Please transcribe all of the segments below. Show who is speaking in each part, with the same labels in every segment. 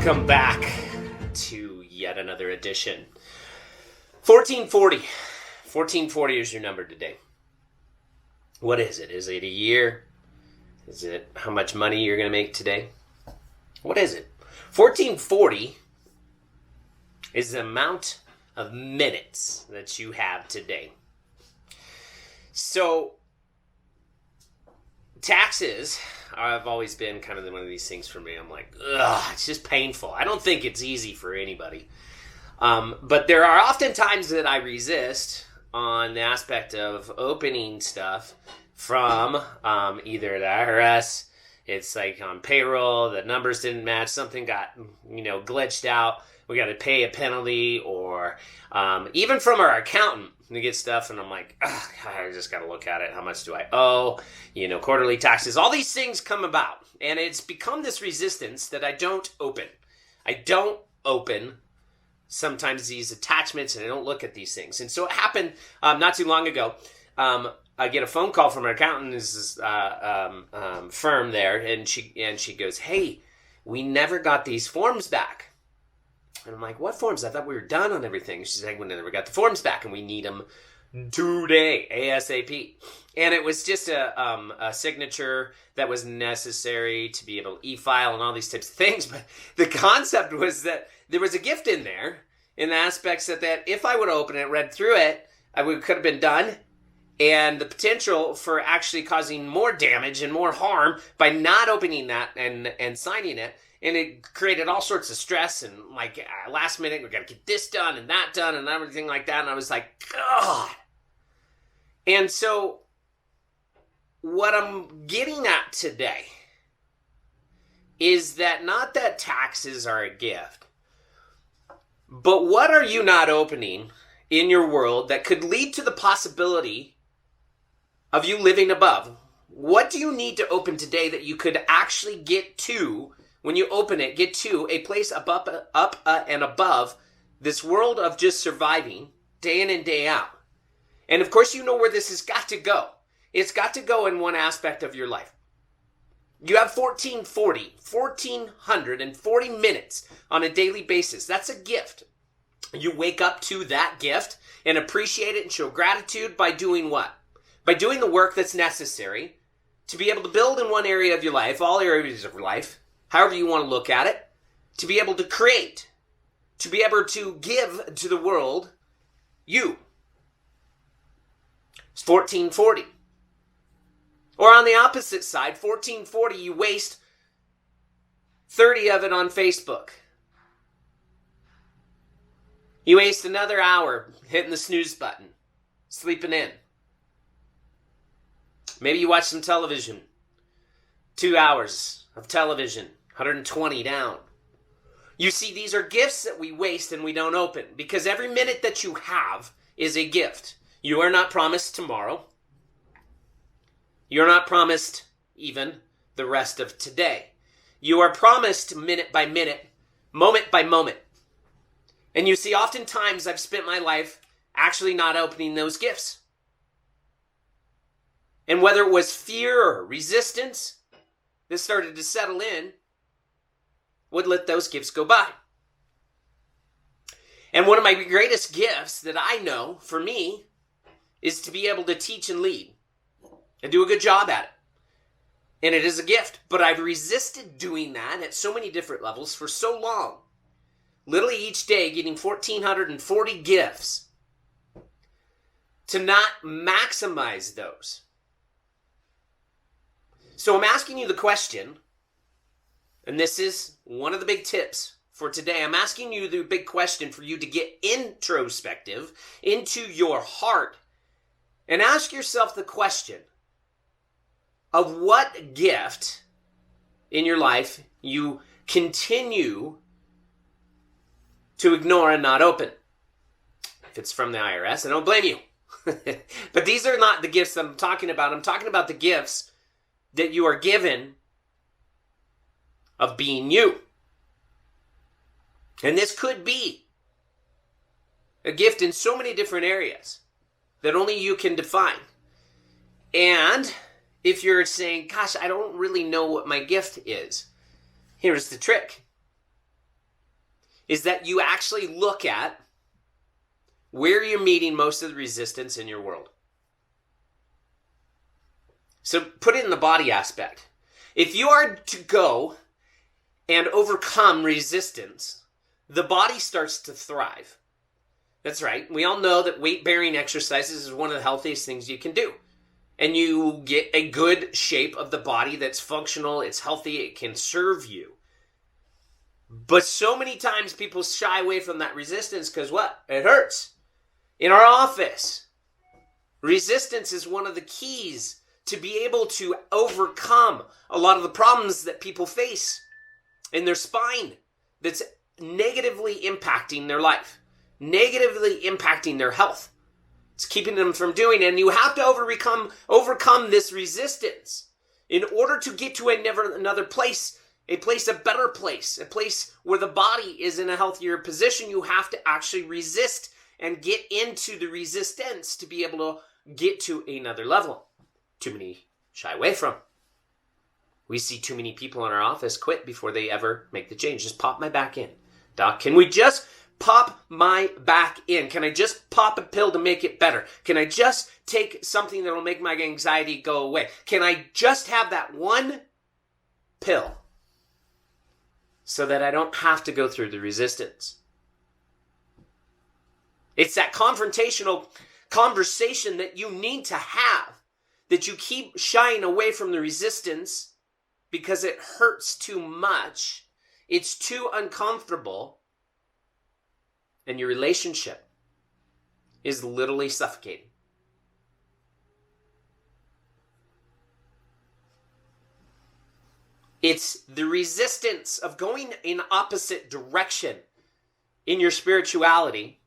Speaker 1: Welcome back to yet another edition. 1440. 1440 is your number today. What is it? Is it a year? Is it how much money you're going to make today? What is it? 1440 is the amount of minutes that you have today. So, taxes, I've always been kind of one of these things for me. I'm like, ugh, it's just painful. I don't think it's easy for anybody. But there are often times that I resist on the aspect of opening stuff from either the IRS. It's like on payroll, the numbers didn't match, something got, glitched out. We got to pay a penalty, or even from our accountant to get stuff, and I'm like, I just got to look at it. How much do I owe? Quarterly taxes. All these things come about, and it's become this resistance that I don't open. I don't open sometimes these attachments, and I don't look at these things. And so it happened not too long ago. I get a phone call from an accountant, this firm there, and she goes, "Hey, we never got these forms back." And I'm like, "What forms? I thought we were done on everything." She's like, "We never got the forms back, and we need them today, ASAP." And it was just a signature that was necessary to be able to e-file and all these types of things. But the concept was that there was a gift in there, in the aspects that if I would open it, read through it, could have been done. And the potential for actually causing more damage and more harm by not opening that and signing it. And it created all sorts of stress and last minute, we got to get this done and that done and everything like that. And I was like, God. And so what I'm getting at today is that not that taxes are a gift, but what are you not opening in your world that could lead to the possibility of you living above? What do you need to open today that you could actually get to, when you open it, get to a place up and above this world of just surviving day in and day out? And of course, you know where this has got to go. It's got to go in one aspect of your life. You have 1,440 minutes on a daily basis. That's a gift. You wake up to that gift and appreciate it and show gratitude by doing what? By doing the work that's necessary to be able to build in one area of your life, all areas of your life, however you want to look at it, to be able to create, to be able to give to the world you. It's 1440. Or on the opposite side, 1440, you waste 30 of it on Facebook. You waste another hour hitting the snooze button, sleeping in. Maybe you watch some television. 2 hours of television, 120 down. You see, these are gifts that we waste and we don't open, because every minute that you have is a gift. You are not promised tomorrow. You're not promised even the rest of today. You are promised minute by minute, moment by moment. And you see, oftentimes I've spent my life actually not opening those gifts. And whether it was fear or resistance that started to settle in, would let those gifts go by. And one of my greatest gifts that I know for me is to be able to teach and lead and do a good job at it. And it is a gift, but I've resisted doing that at so many different levels for so long. Literally each day getting 1,440 gifts to not maximize those. So I'm asking you the question, and this is one of the big tips for today. I'm asking you the big question for you to get introspective into your heart and ask yourself the question of what gift in your life you continue to ignore and not open. If it's from the IRS, I don't blame you. But these are not the gifts that I'm talking about. I'm talking about the gifts that you are given of being you. And this could be a gift in so many different areas that only you can define. And if you're saying, gosh, I don't really know what my gift is, here's the trick. is that you actually look at where you're meeting most of the resistance in your world. So put it in the body aspect. If you are to go and overcome resistance, the body starts to thrive. That's right. We all know that weight-bearing exercises is one of the healthiest things you can do. And you get a good shape of the body that's functional, it's healthy, it can serve you. But so many times people shy away from that resistance because what? It hurts. In our office, resistance is one of the keys to be able to overcome a lot of the problems that people face in their spine that's negatively impacting their life, negatively impacting their health. It's keeping them from doing it, and you have to overcome this resistance in order to get to another place, a better place, a place where the body is in a healthier position. You have to actually resist and get into the resistance to be able to get to another level. Too many shy away from. We see too many people in our office quit before they ever make the change. Just pop my back in. Doc, can we just pop my back in? Can I just pop a pill to make it better? Can I just take something that will make my anxiety go away? Can I just have that one pill so that I don't have to go through the resistance? It's that confrontational conversation that you need to have, that you keep shying away from the resistance because it hurts too much. It's too uncomfortable. And your relationship is literally suffocating. It's the resistance of going in opposite direction in your spirituality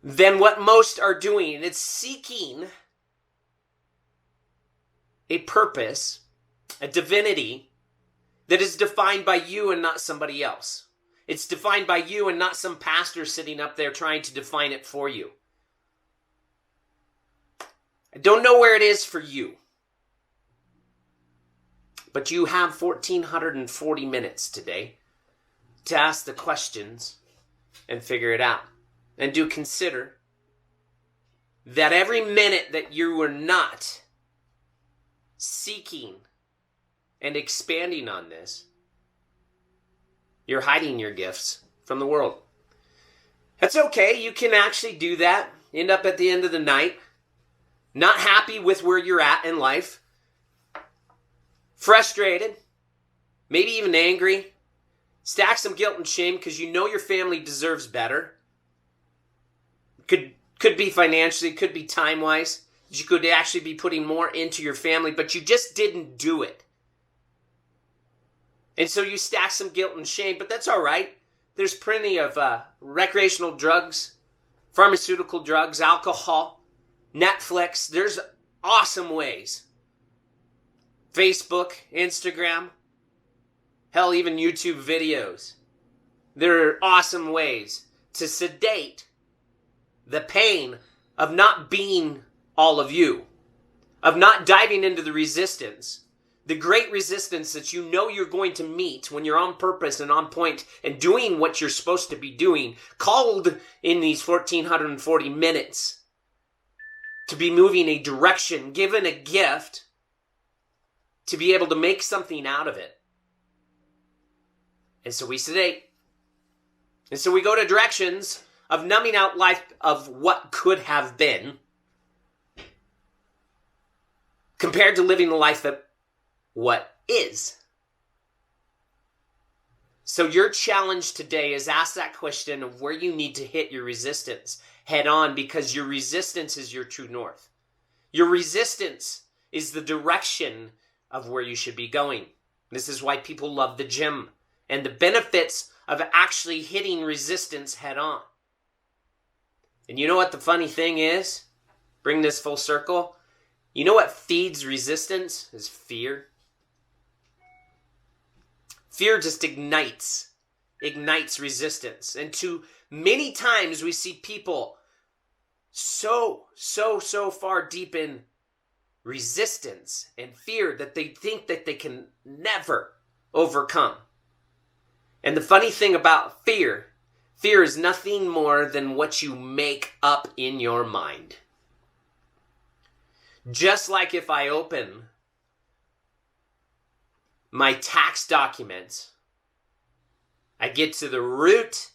Speaker 1: than what most are doing. It's seeking a purpose, a divinity that is defined by you and not somebody else. It's defined by you and not some pastor sitting up there trying to define it for you. I don't know where it is for you, but you have 1,440 minutes today to ask the questions and figure it out. And do consider that every minute that you are not seeking and expanding on this, you're hiding your gifts from the world. That's okay. You can actually do that. End up at the end of the night, not happy with where you're at in life, frustrated, maybe even angry, stack some guilt and shame because you know your family deserves better. Could be financially, could be time-wise. You could actually be putting more into your family, but you just didn't do it. And so you stack some guilt and shame, but that's all right. There's plenty of recreational drugs, pharmaceutical drugs, alcohol, Netflix. There's awesome ways. Facebook, Instagram, hell, even YouTube videos. There are awesome ways to sedate the pain of not being all of you, of not diving into the resistance, the great resistance that you know you're going to meet when you're on purpose and on point and doing what you're supposed to be doing, called in these 1,440 minutes to be moving a direction, given a gift to be able to make something out of it. And so we sedate. And so we go to directions of numbing out life of what could have been compared to living the life that what is. So your challenge today is ask that question of where you need to hit your resistance head on, because your resistance is your true north. Your resistance is the direction of where you should be going. This is why people love the gym and the benefits of actually hitting resistance head on. And you know what the funny thing is? Bring this full circle. You know what feeds resistance? Is fear. Fear just ignites resistance. And too many times we see people so far deep in resistance and fear that they think that they can never overcome. And the funny thing about fear is nothing more than what you make up in your mind. Just like if I open my tax documents, I get to the root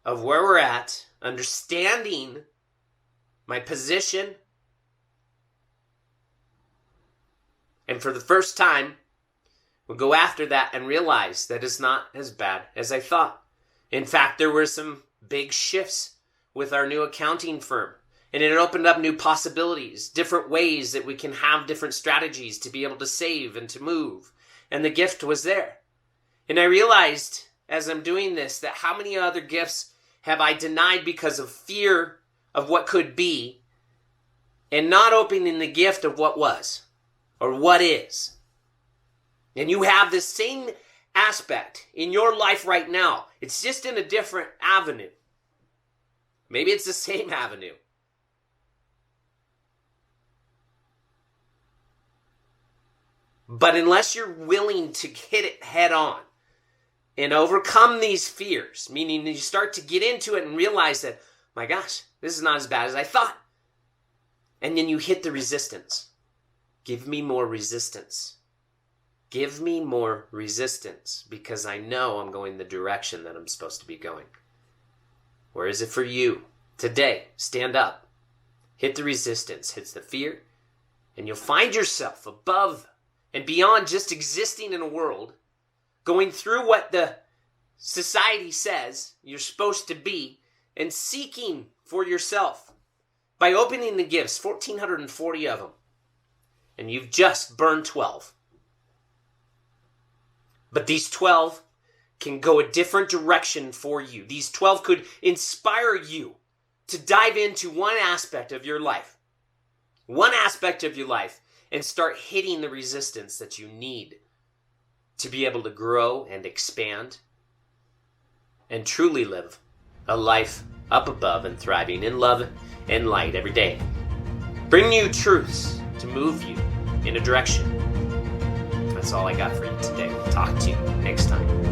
Speaker 1: of where we're at, understanding my position, and for the first time, we'll go after that and realize that it's not as bad as I thought. In fact, there were some big shifts with our new accounting firm, and it opened up new possibilities, different ways that we can have different strategies to be able to save and to move. And the gift was there. And I realized as I'm doing this that how many other gifts have I denied because of fear of what could be and not opening the gift of what was or what is. And you have this same aspect in your life right now. It's just in a different avenue. Maybe it's the same avenue. But unless you're willing to hit it head on and overcome these fears, meaning you start to get into it and realize that, my gosh, this is not as bad as I thought. And then you hit the resistance. Give me more resistance. Give me more resistance because I know I'm going the direction that I'm supposed to be going. Where is it for you? Today, stand up. Hit the resistance, hit the fear, and you'll find yourself above and beyond just existing in a world, going through what the society says you're supposed to be, and seeking for yourself by opening the gifts, 1,440 of them. And you've just burned 12. But these 12 can go a different direction for you. These 12 could inspire you to dive into one aspect of your life. One aspect of your life. And start hitting the resistance that you need to be able to grow and expand and truly live a life up above and thriving in love and light every day. Bring you truths to move you in a direction. That's all I got for you today. Talk to you next time.